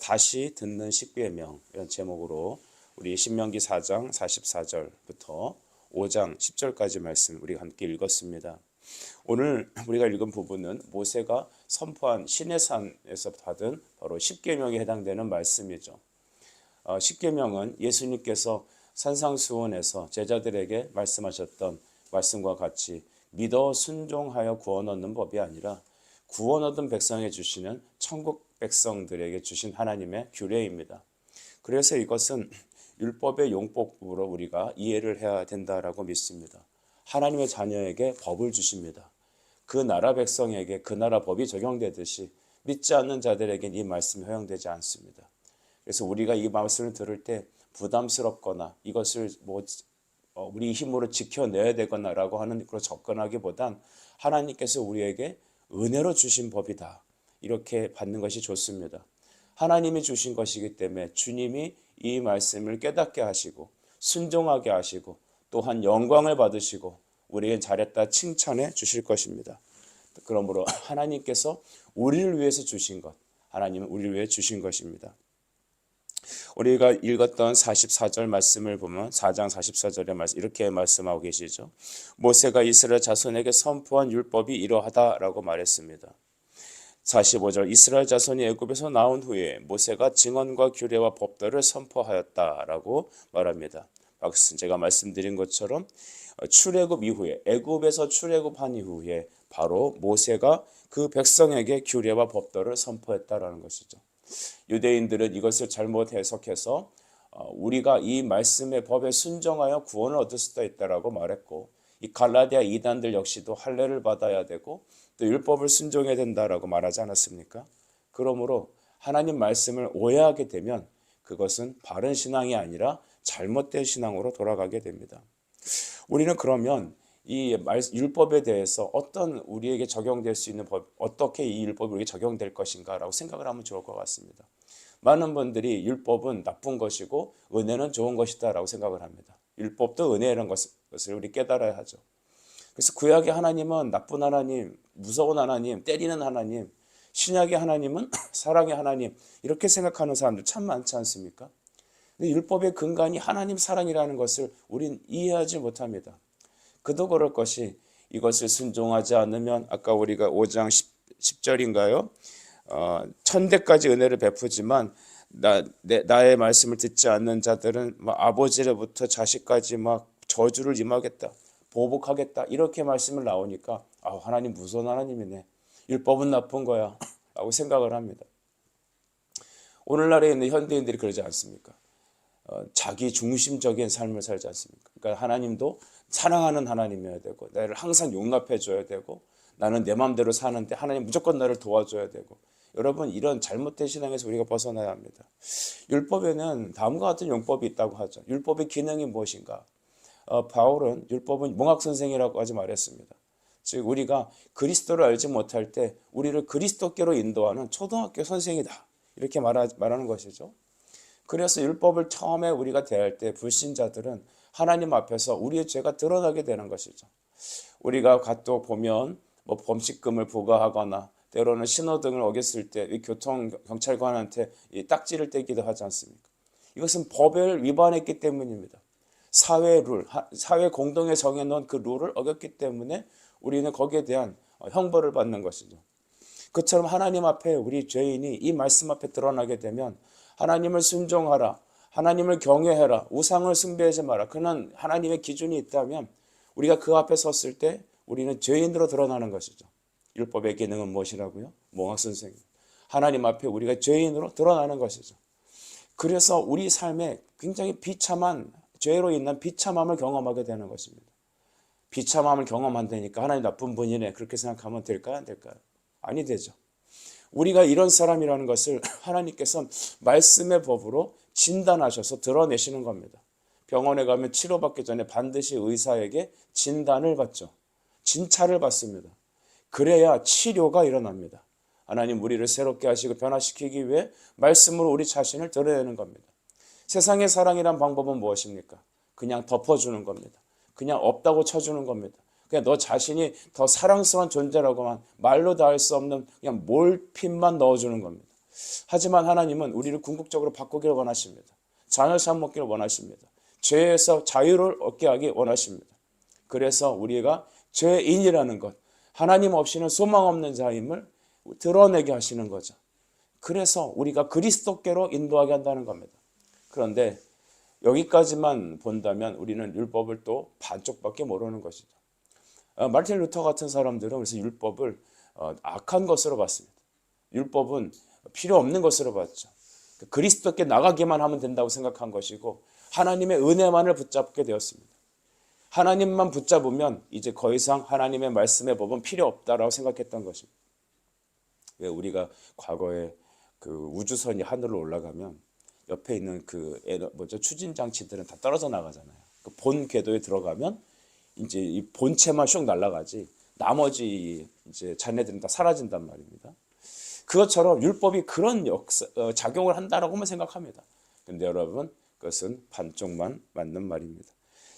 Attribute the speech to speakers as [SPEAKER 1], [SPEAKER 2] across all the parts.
[SPEAKER 1] 다시 듣는 십계명 이런 제목으로 우리 신명기 4장 44절부터 5장 10절까지 말씀 우리가 함께 읽었습니다. 오늘 우리가 읽은 부분은 모세가 선포한 시내산에서 받은 바로 십계명에 해당되는 말씀이죠. 십계명은 예수님께서 산상수훈에서 제자들에게 말씀하셨던 말씀과 같이 믿어 순종하여 구원 얻는 법이 아니라 구원 얻은 백성에 주시는 천국 백성들에게 주신 하나님의 규례입니다. 그래서 이것은 율법의 용법으로 우리가 이해를 해야 된다라고 믿습니다. 하나님의 자녀에게 법을 주십니다. 그 나라 백성에게 그 나라 법이 적용되듯이 믿지 않는 자들에게는 이 말씀이 허용되지 않습니다. 그래서 우리가 이 말씀을 들을 때 부담스럽거나 이것을 우리 힘으로 지켜내야 되거나라고 하는 그런 접근하기보단 하나님께서 우리에게 은혜로 주신 법이다. 이렇게 받는 것이 좋습니다. 하나님이 주신 것이기 때문에 주님이 이 말씀을 깨닫게 하시고 순종하게 하시고 또한 영광을 받으시고 우리에게 잘했다 칭찬해 주실 것입니다. 그러므로 하나님께서 우리를 위해서 주신 것, 하나님은 우리를 위해 주신 것입니다. 우리가 읽었던 44절 말씀을 보면 4장 44절의 말씀 이렇게 말씀하고 계시죠. 모세가 이스라엘 자손에게 선포한 율법이 이러하다라고 말했습니다. 45절 이스라엘 자손이 애굽에서 나온 후에 모세가 증언과 규례와 법도를 선포하였다라고 말합니다. 제가 말씀드린 것처럼 출애굽 이후에 애굽에서 출애굽한 이후에 바로 모세가 그 백성에게 규례와 법도를 선포했다라는 것이죠. 유대인들은 이것을 잘못 해석해서 우리가 이 말씀의 법에 순종하여 구원을 얻을 수도 있다라고 말했고 이 갈라디아 이단들 역시도 할례를 받아야 되고 또 율법을 순종해야 된다라고 말하지 않았습니까? 그러므로 하나님 말씀을 오해하게 되면 그것은 바른 신앙이 아니라 잘못된 신앙으로 돌아가게 됩니다. 우리는 그러면 이 율법에 대해서 어떤 우리에게 적용될 수 있는 법, 어떻게 이 율법이 우리에게 적용될 것인가라고 생각을 하면 좋을 것 같습니다. 많은 분들이 율법은 나쁜 것이고 은혜는 좋은 것이다 라고 생각을 합니다. 율법도 은혜라는 것을 우리 깨달아야 하죠. 그래서 구약의 하나님은 나쁜 하나님, 무서운 하나님, 때리는 하나님, 신약의 하나님은 사랑의 하나님 이렇게 생각하는 사람들 참 많지 않습니까? 근데 율법의 근간이 하나님 사랑이라는 것을 우린 이해하지 못합니다. 그도 그럴 것이 이것을 순종하지 않으면 아까 우리가 5장 10절인가요? 천대까지 은혜를 베푸지만 나의 말씀을 듣지 않는 자들은 아버지로부터 자식까지 저주를 임하겠다. 보복하겠다. 이렇게 말씀을 나오니까 하나님 무서운 하나님이네. 율법은 나쁜 거야. 라고 생각을 합니다. 오늘날에 있는 현대인들이 그러지 않습니까? 자기 중심적인 삶을 살지 않습니까? 그러니까 하나님도 사랑하는 하나님이어야 되고 나를 항상 용납해 줘야 되고 나는 내 마음대로 사는데 하나님 무조건 나를 도와줘야 되고 여러분 이런 잘못된 신앙에서 우리가 벗어나야 합니다. 율법에는 다음과 같은 용법이 있다고 하죠. 율법의 기능이 무엇인가? 바울은 율법은 몽학선생이라고 하지 말했습니다. 즉 우리가 그리스도를 알지 못할 때 우리를 그리스도께로 인도하는 초등학교 선생이다. 이렇게 말하는 것이죠. 그래서 율법을 처음에 우리가 대할 때 불신자들은 하나님 앞에서 우리의 죄가 드러나게 되는 것이죠. 우리가 또 보면 범칙금을 부과하거나 때로는 신호등을 어겼을 때 교통경찰관한테 딱지를 떼기도 하지 않습니까? 이것은 법을 위반했기 때문입니다. 사회 룰, 사회 공동에 정해놓은 그 룰을 어겼기 때문에 우리는 거기에 대한 형벌을 받는 것이죠. 그처럼 하나님 앞에 우리 죄인이 이 말씀 앞에 드러나게 되면 하나님을 순종하라, 하나님을 경외해라, 우상을 숭배하지 마라. 그런 하나님의 기준이 있다면 우리가 그 앞에 섰을 때 우리는 죄인으로 드러나는 것이죠. 율법의 기능은 무엇이라고요? 몽학선생. 하나님 앞에 우리가 죄인으로 드러나는 것이죠. 그래서 우리 삶에 굉장히 비참한 죄로 인한 비참함을 경험하게 되는 것입니다. 비참함을 경험한다니까 하나님 나쁜 분이네 그렇게 생각하면 될까요? 안 될까요? 아니 되죠. 우리가 이런 사람이라는 것을 하나님께서는 말씀의 법으로 진단하셔서 드러내시는 겁니다. 병원에 가면 치료받기 전에 반드시 의사에게 진단을 받죠. 진찰을 받습니다. 그래야 치료가 일어납니다. 하나님 우리를 새롭게 하시고 변화시키기 위해 말씀으로 우리 자신을 드러내는 겁니다. 세상의 사랑이란 방법은 무엇입니까? 그냥 덮어주는 겁니다. 그냥 없다고 쳐주는 겁니다. 그냥 너 자신이 더 사랑스러운 존재라고만 말로 다 할 수 없는 그냥 몰핀만 넣어주는 겁니다. 하지만 하나님은 우리를 궁극적으로 바꾸기를 원하십니다. 자녀 참 먹기를 원하십니다. 죄에서 자유를 얻게 하기 원하십니다. 그래서 우리가 죄인이라는 것, 하나님 없이는 소망 없는 자임을 드러내게 하시는 거죠. 그래서 우리가 그리스도께로 인도하게 한다는 겁니다. 그런데 여기까지만 본다면 우리는 율법을 또 반쪽밖에 모르는 것이죠. 마틴 루터 같은 사람들은 그래서 율법을 악한 것으로 봤습니다. 율법은 필요 없는 것으로 봤죠. 그리스도께 나가기만 하면 된다고 생각한 것이고 하나님의 은혜만을 붙잡게 되었습니다. 하나님만 붙잡으면 이제 더 이상 하나님의 말씀의 법은 필요 없다라고 생각했던 것입니다. 왜 우리가 과거에 그 우주선이 하늘로 올라가면 옆에 있는 그 추진 장치들은 다 떨어져 나가잖아요. 그 본 궤도에 들어가면 이제 이 본체만 슉 날아가지 나머지 이제 잔해들은 다 사라진단 말입니다. 그것처럼 율법이 그런 작용을 한다라고만 생각합니다. 근데 여러분 그것은 반쪽만 맞는 말입니다.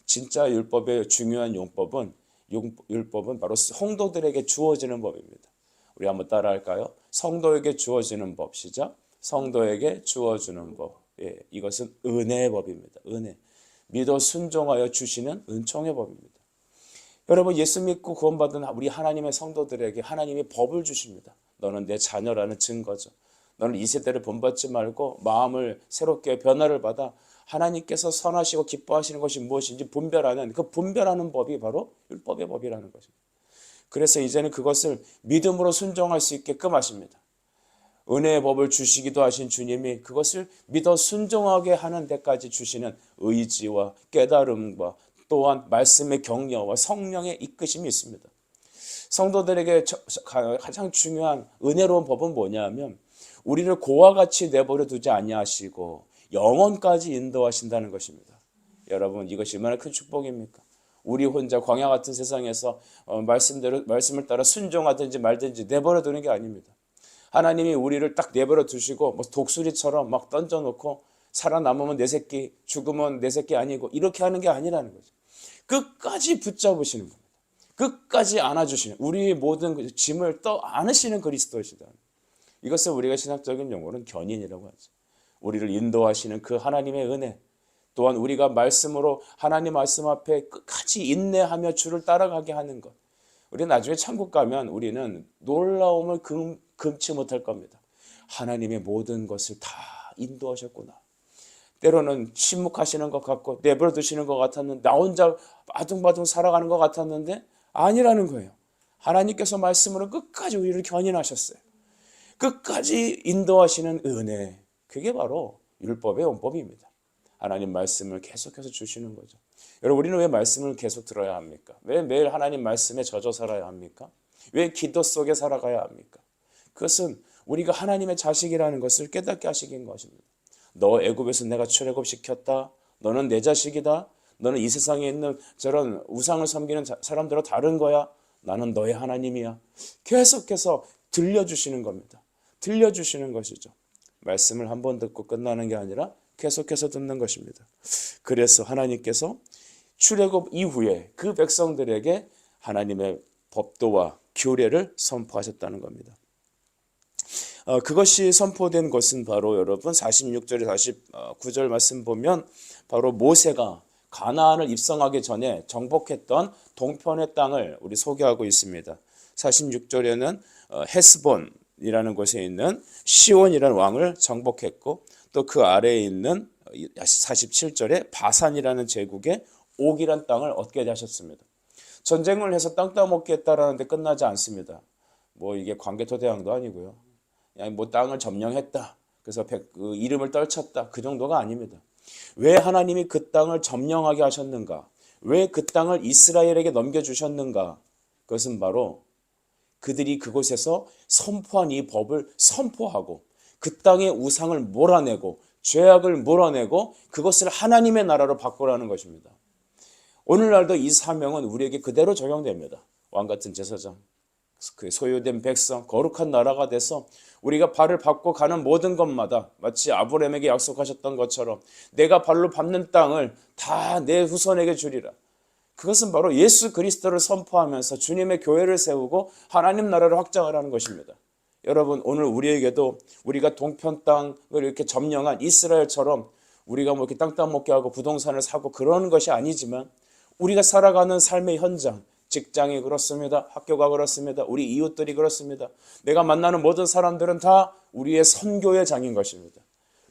[SPEAKER 1] 진짜 율법의 중요한 율법은 바로 성도들에게 주어지는 법입니다. 우리 한번 따라할까요? 성도에게 주어지는 법. 시작. 성도에게 주어주는 법. 예, 이것은 은혜의 법입니다. 은혜. 믿어 순종하여 주시는 은총의 법입니다. 여러분 예수 믿고 구원받은 우리 하나님의 성도들에게 하나님이 법을 주십니다. 너는 내 자녀라는 증거죠. 너는 이 세대를 본받지 말고 마음을 새롭게 변화를 받아 하나님께서 선하시고 기뻐하시는 것이 무엇인지 분별하는 그 분별하는 법이 바로 율법의 법이라는 것입니다. 그래서 이제는 그것을 믿음으로 순종할 수 있게끔 하십니다. 은혜의 법을 주시기도 하신 주님이 그것을 믿어 순종하게 하는 데까지 주시는 의지와 깨달음과 또한 말씀의 격려와 성령의 이끄심이 있습니다. 성도들에게 가장 중요한 은혜로운 법은 뭐냐면 우리를 고와 같이 내버려 두지 아니하시고 영원까지 인도하신다는 것입니다. 여러분 이것이 얼마나 큰 축복입니까? 우리 혼자 광야 같은 세상에서 말씀을 따라 순종하든지 말든지 내버려 두는 게 아닙니다. 하나님이 우리를 딱 내버려 두시고 독수리처럼 막 던져놓고 살아남으면 내 새끼, 죽으면 내 새끼 아니고 이렇게 하는 게 아니라는 거죠. 끝까지 붙잡으시는 겁니다. 끝까지 안아주시는 우리의 모든 짐을 안으시는 그리스도이시다. 이것을 우리가 신학적인 용어는 견인이라고 하죠. 우리를 인도하시는 그 하나님의 은혜, 또한 우리가 말씀으로 하나님 말씀 앞에 끝까지 인내하며 주를 따라가게 하는 것. 우리 나중에 천국 가면 우리는 놀라움을 금치 못할 겁니다. 하나님의 모든 것을 다 인도하셨구나. 때로는 침묵하시는 것 같고 내버려 두시는 것 같았는데 나 혼자 바둥바둥 살아가는 것 같았는데 아니라는 거예요. 하나님께서 말씀으로 끝까지 우리를 견인하셨어요. 끝까지 인도하시는 은혜. 그게 바로 율법의 원법입니다. 하나님 말씀을 계속해서 주시는 거죠. 여러분 우리는 왜 말씀을 계속 들어야 합니까? 왜 매일 하나님 말씀에 젖어 살아야 합니까? 왜 기도 속에 살아가야 합니까? 그것은 우리가 하나님의 자식이라는 것을 깨닫게 하시긴 것입니다. 너 애굽에서 내가 출애굽시켰다. 너는 내 자식이다. 너는 이 세상에 있는 저런 우상을 섬기는 사람들과 다른 거야. 나는 너의 하나님이야. 계속해서 들려주시는 겁니다. 들려주시는 것이죠. 말씀을 한 번 듣고 끝나는 게 아니라 계속해서 듣는 것입니다. 그래서 하나님께서 출애굽 이후에 그 백성들에게 하나님의 법도와 규례를 선포하셨다는 겁니다. 그것이 선포된 것은 바로 여러분 46절에 49절 말씀 보면 바로 모세가 가나안을 입성하기 전에 정복했던 동편의 땅을 우리 소개하고 있습니다. 46절에는 헤스본이라는 곳에 있는 시온이라는 왕을 정복했고 또 그 아래에 있는 47절에 바산이라는 제국의 옥이란 땅을 얻게 되셨습니다. 전쟁을 해서 땅 따먹겠다라는 데 끝나지 않습니다. 뭐 이게 광개토대왕도 아니고요. 그냥 뭐 땅을 점령했다. 그래서 그 이름을 떨쳤다. 그 정도가 아닙니다. 왜 하나님이 그 땅을 점령하게 하셨는가? 왜 그 땅을 이스라엘에게 넘겨주셨는가? 그것은 바로 그들이 그곳에서 선포한 이 법을 선포하고 그 땅의 우상을 몰아내고 죄악을 몰아내고 그것을 하나님의 나라로 바꾸라는 것입니다. 오늘날도 이 사명은 우리에게 그대로 적용됩니다. 왕같은 제사장, 그 소유된 백성, 거룩한 나라가 돼서 우리가 발을 밟고 가는 모든 것마다 마치 아브라함에게 약속하셨던 것처럼 내가 발로 밟는 땅을 다 내 후손에게 주리라. 그것은 바로 예수 그리스도를 선포하면서 주님의 교회를 세우고 하나님 나라를 확장하라는 것입니다. 여러분 오늘 우리에게도 우리가 동편 땅을 이렇게 점령한 이스라엘처럼 우리가 뭐 이렇게 땅 따먹게 하고 부동산을 사고 그러는 것이 아니지만 우리가 살아가는 삶의 현장, 직장이 그렇습니다. 학교가 그렇습니다. 우리 이웃들이 그렇습니다. 내가 만나는 모든 사람들은 다 우리의 선교의 장인 것입니다.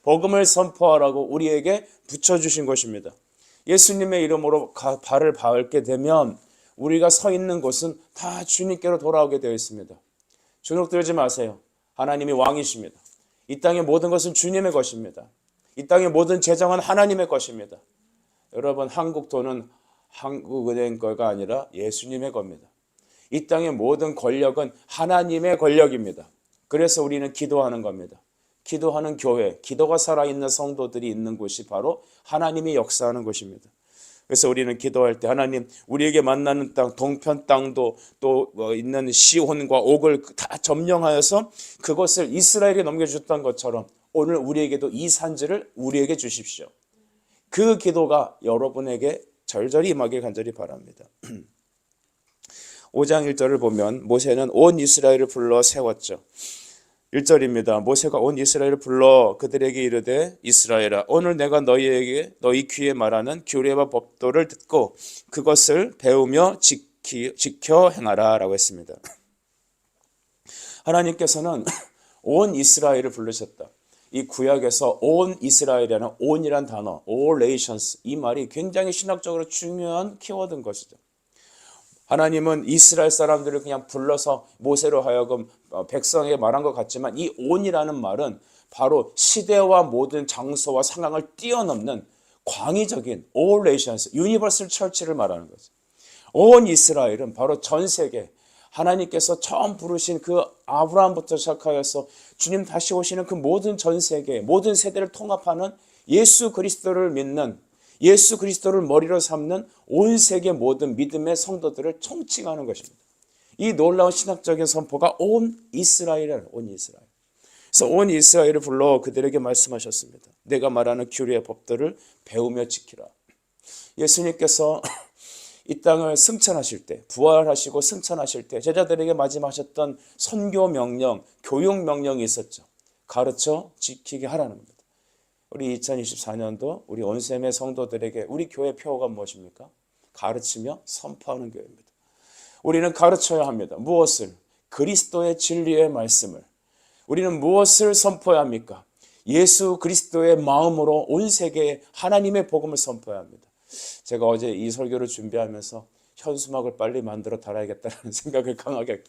[SPEAKER 1] 복음을 선포하라고 우리에게 붙여주신 것입니다. 예수님의 이름으로 발을 밟게 되면 우리가 서 있는 곳은 다 주님께로 돌아오게 되어 있습니다. 주눅 들지 마세요. 하나님이 왕이십니다. 이 땅의 모든 것은 주님의 것입니다. 이 땅의 모든 재정은 하나님의 것입니다. 여러분 한국 돈은 한국은행 거가 아니라 예수님의 겁니다. 이 땅의 모든 권력은 하나님의 권력입니다. 그래서 우리는 기도하는 겁니다. 기도하는 교회, 기도가 살아있는 성도들이 있는 곳이 바로 하나님이 역사하는 곳입니다. 그래서 우리는 기도할 때 하나님 우리에게 만나는 땅, 동편 땅도 또 있는 시혼과 옥을 다 점령하여서 그것을 이스라엘에 넘겨주셨던 것처럼 오늘 우리에게도 이 산지를 우리에게 주십시오. 그 기도가 여러분에게 절절히 임하길 간절히 바랍니다. 5장 1절을 보면 모세는 온 이스라엘을 불러 세웠죠. 1절입니다. 모세가 온 이스라엘을 불러 그들에게 이르되 이스라엘아 오늘 내가 너희에게 너희 귀에 말하는 규례와 법도를 듣고 그것을 배우며 지켜 행하라 라고 했습니다. 하나님께서는 온 이스라엘을 부르셨다. 이 구약에서 온 이스라엘이라는 온이란 단어, all nations 이 말이 굉장히 신학적으로 중요한 키워드인 것이죠. 하나님은 이스라엘 사람들을 그냥 불러서 모세로 하여금 백성에게 말한 것 같지만 이 온이라는 말은 바로 시대와 모든 장소와 상황을 뛰어넘는 광의적인 all nations, universal church를 말하는 거죠. 온 이스라엘은 바로 전 세계 하나님께서 처음 부르신 그 아브라함부터 시작하여서 주님 다시 오시는 그 모든 전 세계, 모든 세대를 통합하는 예수 그리스도를 믿는 예수 그리스도를 머리로 삼는 온 세계 모든 믿음의 성도들을 총칭하는 것입니다. 이 놀라운 신학적인 선포가 온 이스라엘이라는 온 이스라엘. 그래서 온 이스라엘을 불러 그들에게 말씀하셨습니다. 내가 말하는 규례의 법들을 배우며 지키라. 예수님께서 이 땅을 승천하실 때, 부활하시고 승천하실 때 제자들에게 말씀하셨던 선교 명령, 교육 명령이 있었죠. 가르쳐 지키게 하라는 겁니다. 우리 2024년도 우리 온셈의 성도들에게 우리 교회 표어가 무엇입니까? 가르치며 선포하는 교회입니다. 우리는 가르쳐야 합니다. 무엇을? 그리스도의 진리의 말씀을. 우리는 무엇을 선포해야 합니까? 예수 그리스도의 마음으로 온 세계에 하나님의 복음을 선포해야 합니다. 제가 어제 이 설교를 준비하면서 현수막을 빨리 만들어 달아야겠다는 생각을 강하게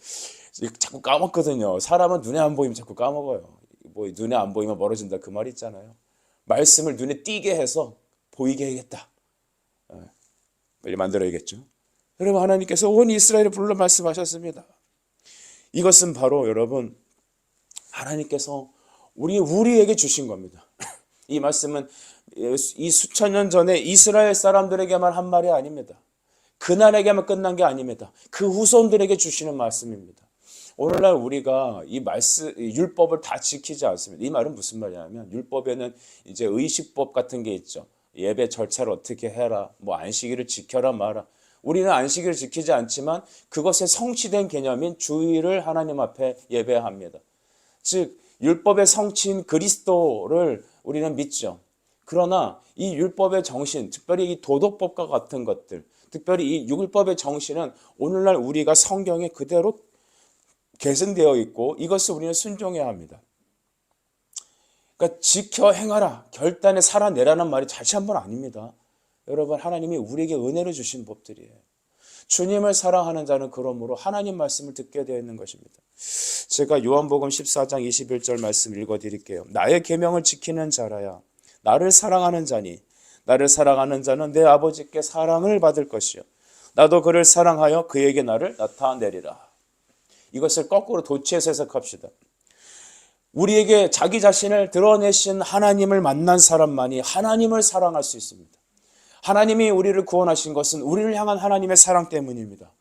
[SPEAKER 1] 자꾸 까먹거든요. 사람은 눈에 안 보이면 자꾸 까먹어요. 뭐 눈에 안 보이면 멀어진다 그 말 있잖아요. 말씀을 눈에 띄게 해서 보이게 해야겠다. 빨리 만들어야겠죠. 여러분 하나님께서 온 이스라엘을 불러 말씀하셨습니다. 이것은 바로 여러분 하나님께서 우리에게 주신 겁니다. 이 말씀은 이 수천 년 전에 이스라엘 사람들에게만 한 말이 아닙니다. 그날에게만 끝난 게 아닙니다. 그 후손들에게 주시는 말씀입니다. 오늘날 우리가 이 율법을 다 지키지 않습니다. 이 말은 무슨 말이냐면 율법에는 이제 의식법 같은 게 있죠. 예배 절차를 어떻게 해라, 뭐 안식일을 지켜라 마라. 우리는 안식일을 지키지 않지만 그것의 성취된 개념인 주일을 하나님 앞에 예배합니다. 즉 율법의 성취인 그리스도를 우리는 믿죠. 그러나 이 율법의 정신, 특별히 이 도덕법과 같은 것들, 특별히 이 율법의 정신은 오늘날 우리가 성경에 그대로 계승되어 있고 이것을 우리는 순종해야 합니다. 그러니까 지켜 행하라, 결단에 살아내라는 말이 다시 한번 아닙니다. 여러분 하나님이 우리에게 은혜를 주신 법들이에요. 주님을 사랑하는 자는 그러므로 하나님 말씀을 듣게 되어 있는 것입니다. 제가 요한복음 14장 21절 말씀 읽어드릴게요. 나의 계명을 지키는 자라야 나를 사랑하는 자니 나를 사랑하는 자는 내 아버지께 사랑을 받을 것이요 나도 그를 사랑하여 그에게 나를 나타내리라. 이것을 거꾸로 도치해서 해석합시다. 우리에게 자기 자신을 드러내신 하나님을 만난 사람만이 하나님을 사랑할 수 있습니다. 하나님이 우리를 구원하신 것은 우리를 향한 하나님의 사랑 때문입니다.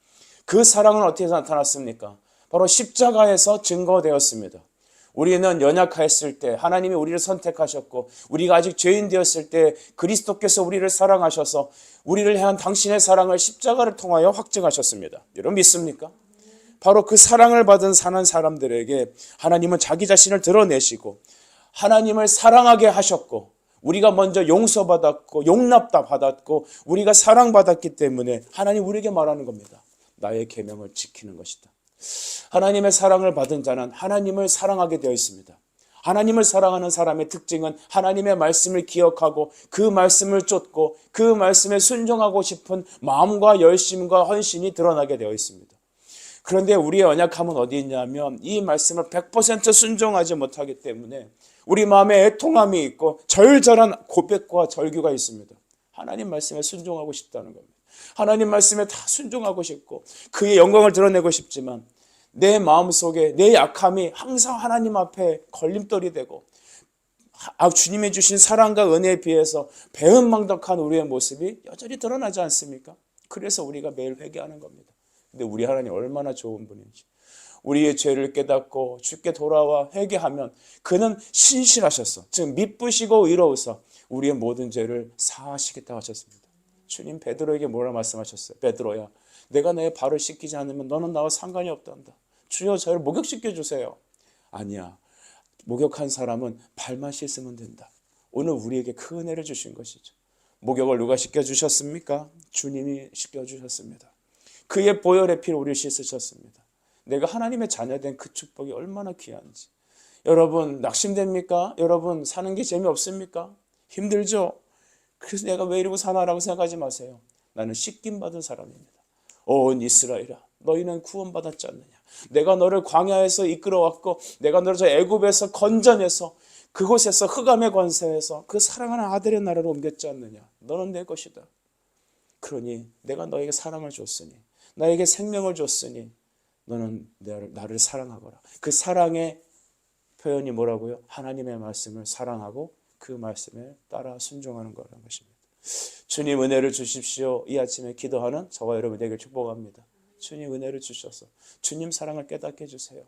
[SPEAKER 1] 그 사랑은 어떻게 나타났습니까? 바로 십자가에서 증거되었습니다. 우리는 연약했을 때 하나님이 우리를 선택하셨고 우리가 아직 죄인 되었을 때 그리스도께서 우리를 사랑하셔서 우리를 향한 당신의 사랑을 십자가를 통하여 확증하셨습니다. 여러분 믿습니까? 바로 그 사랑을 받은 사는 사람들에게 하나님은 자기 자신을 드러내시고 하나님을 사랑하게 하셨고 우리가 먼저 용서받았고 용납다 받았고 우리가 사랑받았기 때문에 하나님 우리에게 말하는 겁니다. 나의 계명을 지키는 것이다. 하나님의 사랑을 받은 자는 하나님을 사랑하게 되어 있습니다. 하나님을 사랑하는 사람의 특징은 하나님의 말씀을 기억하고 그 말씀을 쫓고 그 말씀에 순종하고 싶은 마음과 열심과 헌신이 드러나게 되어 있습니다. 그런데 우리의 언약함은 어디 있냐면 이 말씀을 100% 순종하지 못하기 때문에 우리 마음에 애통함이 있고 절절한 고백과 절규가 있습니다. 하나님 말씀에 순종하고 싶다는 겁니다. 하나님 말씀에 다 순종하고 싶고 그의 영광을 드러내고 싶지만 내 마음속에 내 약함이 항상 하나님 앞에 걸림돌이 되고 주님이 주신 사랑과 은혜에 비해서 배은망덕한 우리의 모습이 여전히 드러나지 않습니까? 그래서 우리가 매일 회개하는 겁니다. 근데 우리 하나님 얼마나 좋은 분인지 우리의 죄를 깨닫고 주께 돌아와 회개하면 그는 신실하셨어. 즉 미쁘시고 의로우서 우리의 모든 죄를 사하시겠다고 하셨습니다. 주님 베드로에게 뭐라 말씀하셨어요? 베드로야 내가 너의 발을 씻기지 않으면 너는 나와 상관이 없단다. 주여 저를 목욕시켜 주세요. 아니야. 목욕한 사람은 발만 씻으면 된다. 오늘 우리에게 그 은혜를 주신 것이죠. 목욕을 누가 시켜주셨습니까? 주님이 시켜주셨습니다. 그의 보혈의 피로 우리를 씻으셨습니다. 내가 하나님의 자녀된 그 축복이 얼마나 귀한지. 여러분 낙심됩니까? 여러분 사는 게 재미없습니까? 힘들죠? 그래서 내가 왜 이러고 사나라고 생각하지 마세요. 나는 씻김 받은 사람입니다. 온 이스라엘아 너희는 구원받았지 않느냐. 내가 너를 광야에서 이끌어왔고 내가 너를 저 애굽에서 건져내서 그곳에서 흑암의 권세에서 그 사랑하는 아들의 나라로 옮겼지 않느냐. 너는 내 것이다. 그러니 내가 너에게 사랑을 줬으니 나에게 생명을 줬으니 너는 나를 사랑하거라. 그 사랑의 표현이 뭐라고요? 하나님의 말씀을 사랑하고 그 말씀에 따라 순종하는 거라는 것입니다. 주님 은혜를 주십시오. 이 아침에 기도하는 저와 여러분에게 축복합니다. 주님 은혜를 주셔서 주님 사랑을 깨닫게 해주세요.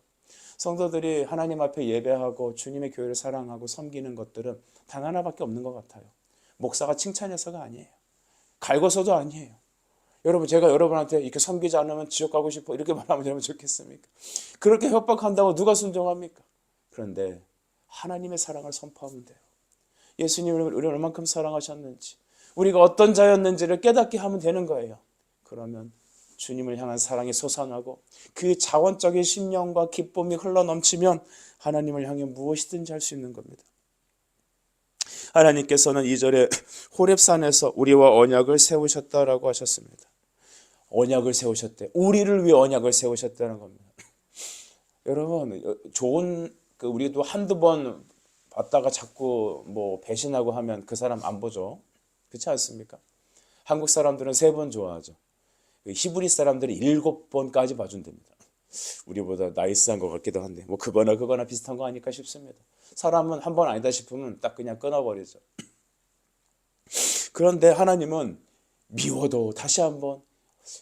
[SPEAKER 1] 성도들이 하나님 앞에 예배하고 주님의 교회를 사랑하고 섬기는 것들은 단 하나밖에 없는 것 같아요. 목사가 칭찬해서가 아니에요. 갈궈서도 아니에요. 여러분 제가 여러분한테 이렇게 섬기지 않으면 지옥 가고 싶어 이렇게 말하면 여러분 좋겠습니까? 그렇게 협박한다고 누가 순종합니까? 그런데 하나님의 사랑을 선포하면 돼요. 예수님을 우리를 얼만큼 사랑하셨는지 우리가 어떤 자였는지를 깨닫게 하면 되는 거예요. 그러면 주님을 향한 사랑이 솟아나고 그 자원적인 심령과 기쁨이 흘러넘치면 하나님을 향해 무엇이든지 할 수 있는 겁니다. 하나님께서는 2절에 호렙산에서 우리와 언약을 세우셨다라고 하셨습니다. 언약을 세우셨대. 우리를 위해 언약을 세우셨다는 겁니다. 여러분 좋은 우리도 한두 번 봤다가 자꾸 배신하고 하면 그 사람 안 보죠. 그렇지 않습니까? 한국 사람들은 3번 좋아하죠. 히브리 사람들이 7번까지 봐준답니다. 우리보다 나이스한 것 같기도 한데 그거나 비슷한 거 아닐까 싶습니다. 사람은 한 번 아니다 싶으면 딱 그냥 끊어버리죠. 그런데 하나님은 미워도 다시 한번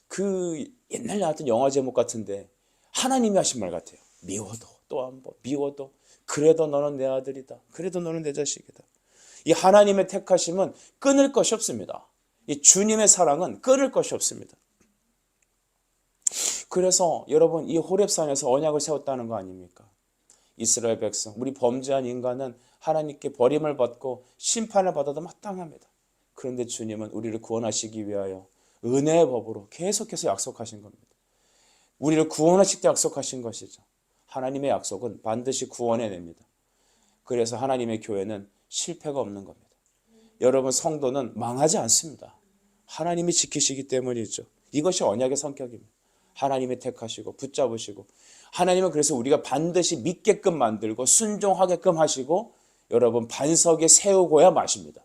[SPEAKER 1] 그 옛날 나왔던 영화 제목 같은데 하나님이 하신 말 같아요. 미워도 또 한 번 미워도 그래도 너는 내 아들이다. 그래도 너는 내 자식이다. 이 하나님의 택하심은 끊을 것이 없습니다. 이 주님의 사랑은 끊을 것이 없습니다. 그래서 여러분 이 호렙산에서 언약을 세웠다는 거 아닙니까? 이스라엘 백성, 우리 범죄한 인간은 하나님께 버림을 받고 심판을 받아도 마땅합니다. 그런데 주님은 우리를 구원하시기 위하여 은혜의 법으로 계속해서 약속하신 겁니다. 우리를 구원하실 때 약속하신 것이죠. 하나님의 약속은 반드시 구원해냅니다. 그래서 하나님의 교회는 실패가 없는 겁니다. 여러분 성도는 망하지 않습니다. 하나님이 지키시기 때문이죠. 이것이 언약의 성격입니다. 하나님이 택하시고 붙잡으시고 하나님은 그래서 우리가 반드시 믿게끔 만들고 순종하게끔 하시고 여러분 반석에 세우고야 마십니다.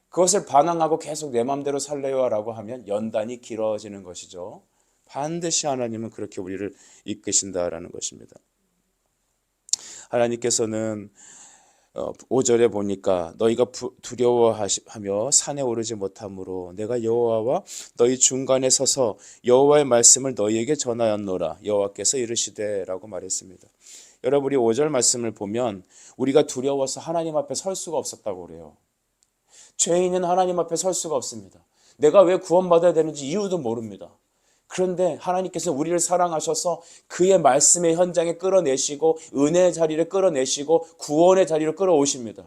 [SPEAKER 1] 그것을 반항하고 계속 내 마음대로 살래요 라고 하면 연단이 길어지는 것이죠. 반드시 하나님은 그렇게 우리를 이끄신다라는 것입니다. 하나님께서는 5절에 보니까 너희가 두려워하며 산에 오르지 못하므로 내가 여호와와 너희 중간에 서서 여호와의 말씀을 너희에게 전하였노라 여호와께서 이르시되라고 말했습니다. 여러분 우리 5절 말씀을 보면 우리가 두려워서 하나님 앞에 설 수가 없었다고 그래요. 죄인은 하나님 앞에 설 수가 없습니다. 내가 왜 구원받아야 되는지 이유도 모릅니다. 그런데 하나님께서 우리를 사랑하셔서 그의 말씀의 현장에 끌어내시고 은혜의 자리를 끌어내시고 구원의 자리로 끌어오십니다.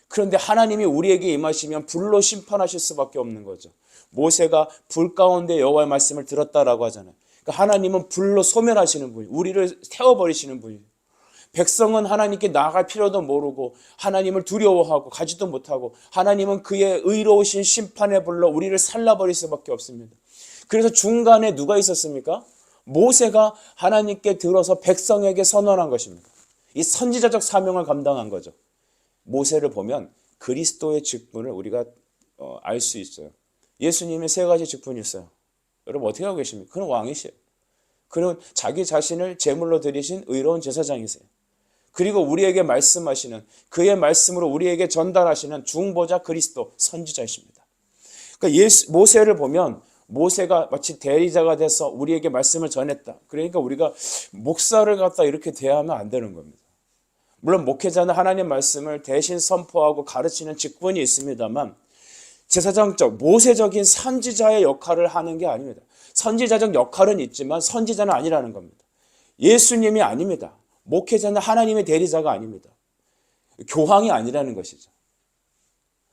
[SPEAKER 1] 그런데 하나님이 우리에게 임하시면 불로 심판하실 수밖에 없는 거죠. 모세가 불 가운데 여호와의 말씀을 들었다라고 하잖아요. 그러니까 하나님은 불로 소멸하시는 분이에요. 우리를 태워버리시는 분이에요. 백성은 하나님께 나아갈 필요도 모르고 하나님을 두려워하고 가지도 못하고 하나님은 그의 의로우신 심판의 불로 우리를 살라버릴 수밖에 없습니다. 그래서 중간에 누가 있었습니까? 모세가 하나님께 들어서 백성에게 선언한 것입니다. 이 선지자적 사명을 감당한 거죠. 모세를 보면 그리스도의 직분을 우리가 알 수 있어요. 예수님의 세 가지 직분이 있어요. 여러분 어떻게 하고 계십니까? 그는 왕이세요. 그는 자기 자신을 제물로 드리신 의로운 제사장이세요. 그리고 우리에게 말씀하시는 그의 말씀으로 우리에게 전달하시는 중보자 그리스도 선지자이십니다. 그러니까 모세를 보면 모세가 마치 대리자가 돼서 우리에게 말씀을 전했다. 그러니까 우리가 목사를 갖다 이렇게 대하면 안 되는 겁니다. 물론 목회자는 하나님 말씀을 대신 선포하고 가르치는 직분이 있습니다만 제사장적, 모세적인 선지자의 역할을 하는 게 아닙니다. 선지자적 역할은 있지만 선지자는 아니라는 겁니다. 예수님이 아닙니다. 목회자는 하나님의 대리자가 아닙니다. 교황이 아니라는 것이죠.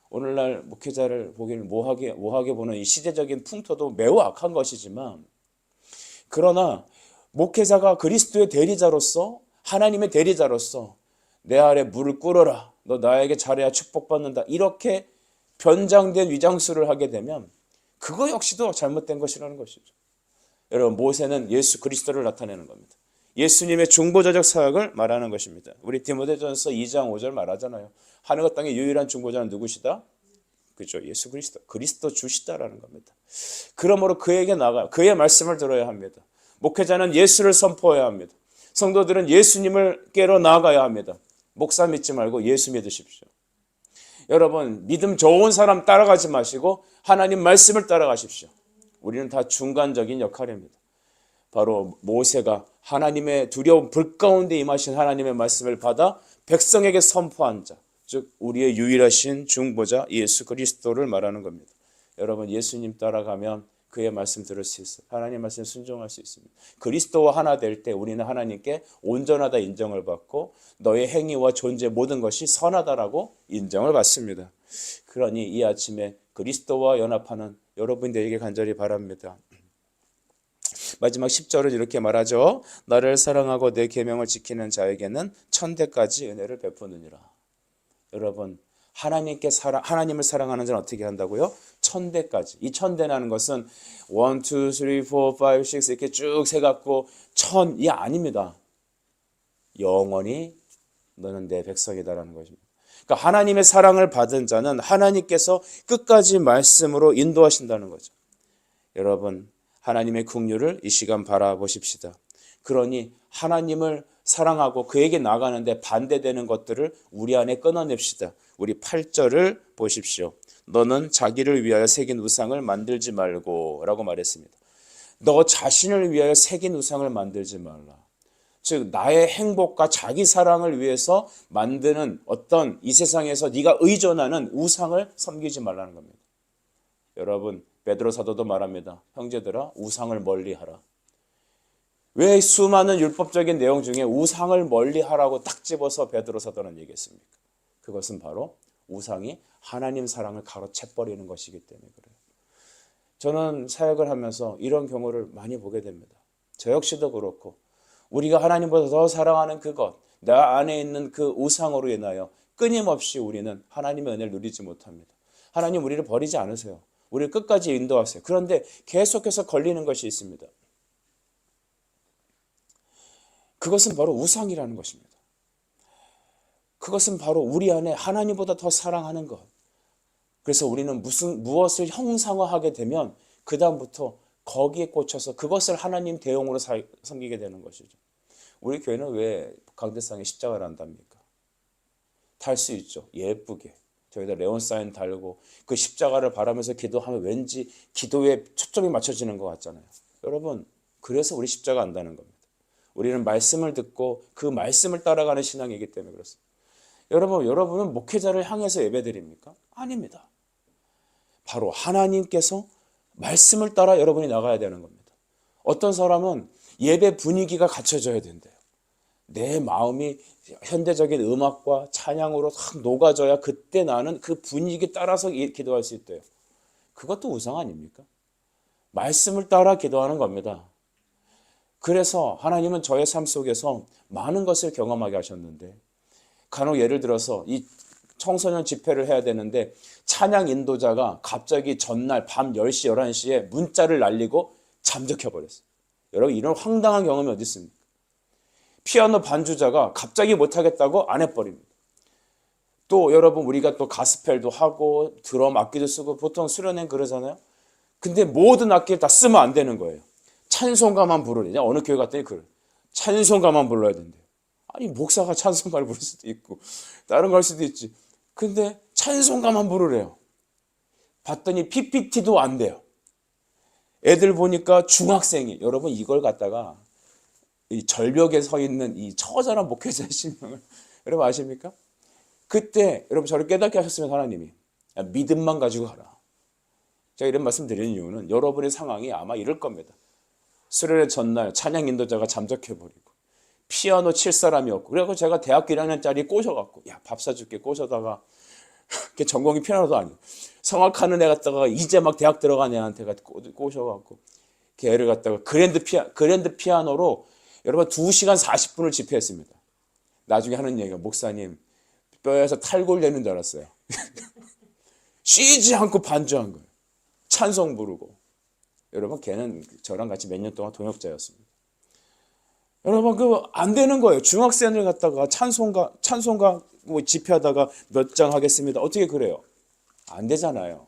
[SPEAKER 1] 오늘날 목회자를 보기는 모하게 보는 이 시대적인 풍토도 매우 악한 것이지만 그러나 목회자가 그리스도의 대리자로서 하나님의 대리자로서 내 아래 무릎 꿇어라. 너 나에게 잘해야 축복받는다. 이렇게 변장된 위장수를 하게 되면 그거 역시도 잘못된 것이라는 것이죠. 여러분 모세는 예수 그리스도를 나타내는 겁니다. 예수님의 중보자적 사역을 말하는 것입니다. 우리 디모데전서 2장 5절 말하잖아요. 하늘과 땅의 유일한 중보자는 누구시다? 그죠? 예수 그리스도 주시다라는 겁니다. 그러므로 그에게 나가요. 그의 말씀을 들어야 합니다. 목회자는 예수를 선포해야 합니다. 성도들은 예수님을께로 나아가야 합니다. 목사 믿지 말고 예수 믿으십시오. 여러분 믿음 좋은 사람 따라가지 마시고 하나님 말씀을 따라가십시오. 우리는 다 중간적인 역할입니다. 바로 모세가 하나님의 두려운 불 가운데 임하신 하나님의 말씀을 받아 백성에게 선포한 자, 즉 우리의 유일하신 중보자 예수 그리스도를 말하는 겁니다. 여러분 예수님 따라가면 그의 말씀 들을 수 있어요. 하나님 말씀 순종할 수 있습니다. 그리스도와 하나 될 때 우리는 하나님께 온전하다 인정을 받고 너의 행위와 존재 모든 것이 선하다라고 인정을 받습니다. 그러니 이 아침에 그리스도와 연합하는 여러분들에게 간절히 바랍니다. 마지막 10절은 이렇게 말하죠. 나를 사랑하고 내 계명을 지키는 자에게는 천대까지 은혜를 베푸느니라. 여러분 하나님을 사랑하는 자는 어떻게 한다고요? 천대까지. 이 천대라는 것은 1, 2, 3, 4, 5, 6 이렇게 쭉 세갖고 천이 아닙니다. 영원히 너는 내 백성이다라는 것입니다. 그러니까 하나님의 사랑을 받은 자는 하나님께서 끝까지 말씀으로 인도하신다는 거죠. 여러분 하나님의 긍휼을 이 시간 바라보십시다. 그러니 하나님을 사랑하고 그에게 나가는데 반대되는 것들을 우리 안에 끊어냅시다. 우리 8절을 보십시오. 너는 자기를 위하여 새긴 우상을 만들지 말고 라고 말했습니다. 너 자신을 위하여 새긴 우상을 만들지 말라. 즉 나의 행복과 자기 사랑을 위해서 만드는 어떤 이 세상에서 네가 의존하는 우상을 섬기지 말라는 겁니다. 여러분 베드로 사도도 말합니다. 형제들아 우상을 멀리하라. 왜 수많은 율법적인 내용 중에 우상을 멀리하라고 딱 집어서 베드로 사도는 얘기했습니까? 그것은 바로 우상이 하나님 사랑을 가로채버리는 것이기 때문에 그래요. 저는 사역을 하면서 이런 경우를 많이 보게 됩니다. 저 역시도 그렇고 우리가 하나님보다 더 사랑하는 그것, 나 안에 있는 그 우상으로 인하여 끊임없이 우리는 하나님의 은혜를 누리지 못합니다. 하나님 우리를 버리지 않으세요. 우리를 끝까지 인도하세요. 그런데 계속해서 걸리는 것이 있습니다. 그것은 바로 우상이라는 것입니다. 그것은 바로 우리 안에 하나님보다 더 사랑하는 것. 그래서 우리는 무엇을 형상화하게 되면 그 다음부터 거기에 꽂혀서 그것을 하나님 대용으로 섬기게 되는 것이죠. 우리 교회는 왜 강대상에 십자가를 한답니까? 달 수 있죠. 예쁘게. 저기다 레온 사인 달고 그 십자가를 바라면서 기도하면 왠지 기도에 초점이 맞춰지는 것 같잖아요. 여러분 그래서 우리 십자가 안다는 겁니다. 우리는 말씀을 듣고 그 말씀을 따라가는 신앙이기 때문에 그렇습니다. 여러분은 목회자를 향해서 예배드립니까? 아닙니다. 바로 하나님께서 말씀을 따라 여러분이 나가야 되는 겁니다. 어떤 사람은 예배 분위기가 갖춰져야 된대요. 내 마음이 현대적인 음악과 찬양으로 확 녹아져야 그때 나는 그 분위기 따라서 기도할 수 있대요. 그것도 우상 아닙니까? 말씀을 따라 기도하는 겁니다. 그래서 하나님은 저의 삶 속에서 많은 것을 경험하게 하셨는데, 간혹 예를 들어서 이 청소년 집회를 해야 되는데 찬양 인도자가 갑자기 전날 밤 10시, 11시에 문자를 날리고 잠적해버렸어요. 여러분, 이런 황당한 경험이 어디 있습니까? 피아노 반주자가 갑자기 못하겠다고 안 해버립니다. 또 여러분, 우리가 또 가스펠도 하고 드럼 악기도 쓰고 보통 수련회 그러잖아요. 근데 모든 악기를 다 쓰면 안 되는 거예요. 찬송가만 부르냐? 어느 교회 갔더니 그래. 찬송가만 불러야 된대요. 아니, 목사가 찬송가를 부를 수도 있고 다른 거 할 수도 있지. 근데 찬송가만 부르래요. 봤더니 PPT도 안 돼요. 애들 보니까 중학생이, 여러분 이걸 갖다가 이 절벽에 서 있는 이 처절한 목회자의 심령을 여러분 아십니까? 그때 여러분 저를 깨닫게 하셨으면 하나님이 야, 믿음만 가지고 가라. 제가 이런 말씀 드리는 이유는 여러분의 상황이 아마 이럴 겁니다. 수련회 전날 찬양 인도자가 잠적해버리고 피아노 칠 사람이 없고, 그래서 제가 대학교 1학년짜리 꼬셔갖고 야, 밥 사줄게 꼬셔다가 그게 전공이 피아노도 아니고 성악하는 애 갖다가 이제 막 대학 들어간 애한테 꼬셔갖고 걔를 갖다가 그랜드 피아노로 여러분 2시간 40분을 집회했습니다. 나중에 하는 얘기가 목사님 뼈에서 탈골 내는 줄 알았어요. 쉬지 않고 반주한 거예요. 찬송 부르고. 여러분 걔는 저랑 같이 몇 년 동안 동역자였습니다. 여러분 그 안 되는 거예요. 중학생을 갖다가 찬송가 뭐 집회하다가 몇 장 하겠습니다. 어떻게 그래요? 안 되잖아요.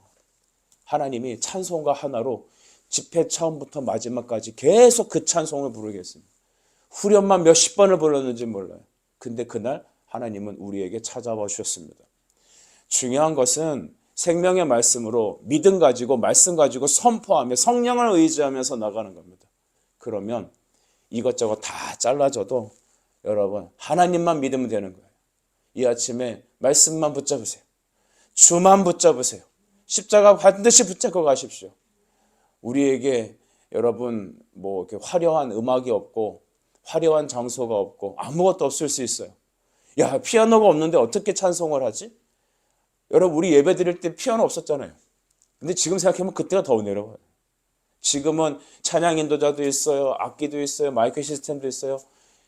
[SPEAKER 1] 하나님이 찬송가 하나로 집회 처음부터 마지막까지 계속 그 찬송을 부르겠습니다. 후렴만 몇십 번을 불렀는지 몰라요. 근데 그날 하나님은 우리에게 찾아와 주셨습니다. 중요한 것은 생명의 말씀으로 믿음 가지고 말씀 가지고 선포하며 성령을 의지하면서 나가는 겁니다. 그러면 이것저것 다 잘라줘도 여러분 하나님만 믿으면 되는 거예요. 이 아침에 말씀만 붙잡으세요. 주만 붙잡으세요. 십자가 반드시 붙잡고 가십시오. 우리에게 여러분 뭐 이렇게 화려한 음악이 없고 화려한 장소가 없고 아무것도 없을 수 있어요. 야, 피아노가 없는데 어떻게 찬송을 하지? 여러분 우리 예배 드릴 때 피아노 없었잖아요. 근데 지금 생각해보면 그때가 더 은혜로워요. 지금은 찬양 인도자도 있어요. 악기도 있어요. 마이크 시스템도 있어요.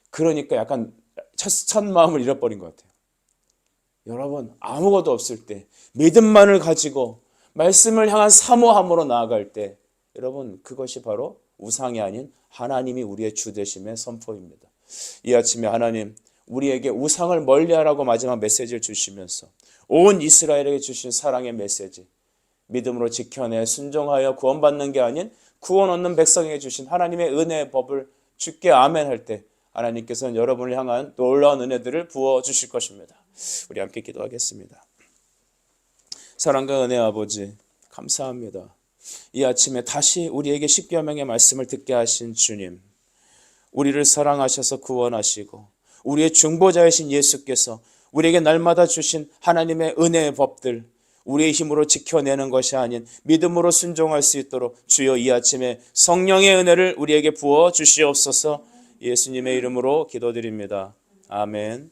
[SPEAKER 1] 그러니까 약간 첫 마음을 잃어버린 것 같아요. 여러분 아무것도 없을 때 믿음만을 가지고 말씀을 향한 사모함으로 나아갈 때 여러분 그것이 바로 우상이 아닌 하나님이 우리의 주 되심의 선포입니다. 이 아침에 하나님 우리에게 우상을 멀리하라고 마지막 메시지를 주시면서 온 이스라엘에게 주신 사랑의 메시지, 믿음으로 지켜내 순종하여 구원받는 게 아닌 구원 얻는 백성에게 주신 하나님의 은혜의 법을 주께 아멘 할 때 하나님께서는 여러분을 향한 놀라운 은혜들을 부어주실 것입니다. 우리 함께 기도하겠습니다. 사랑과 은혜 아버지 감사합니다. 이 아침에 다시 우리에게 십계명의 말씀을 듣게 하신 주님, 우리를 사랑하셔서 구원하시고 우리의 중보자이신 예수께서 우리에게 날마다 주신 하나님의 은혜의 법들, 우리의 힘으로 지켜내는 것이 아닌 믿음으로 순종할 수 있도록 주여 이 아침에 성령의 은혜를 우리에게 부어 주시옵소서. 예수님의 이름으로 기도드립니다. 아멘.